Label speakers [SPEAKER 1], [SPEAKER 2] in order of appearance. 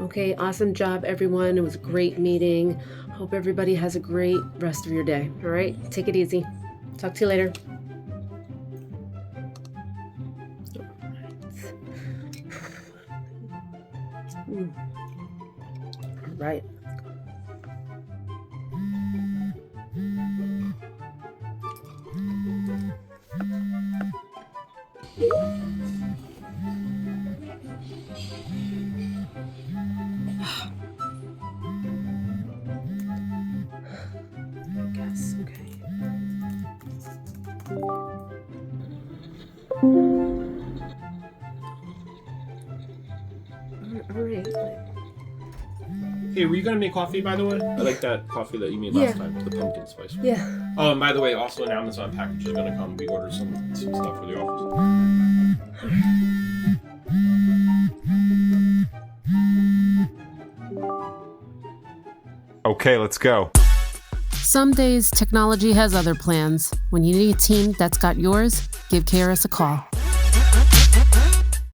[SPEAKER 1] Okay, awesome job, everyone. It was a great meeting. Hope everybody has a great rest of your day. All right, take it easy. Talk to you later. All right. Yes, okay. All right.
[SPEAKER 2] Hey, were you gonna make coffee, by the way? I like that coffee that you made last time, the pumpkin spice one.
[SPEAKER 1] Yeah.
[SPEAKER 2] Oh, and by the way, also an Amazon package is gonna come. We ordered some stuff for the office.
[SPEAKER 3] Okay, let's go.
[SPEAKER 1] Some days, technology has other plans. When you need a team that's got yours, give KRS a call.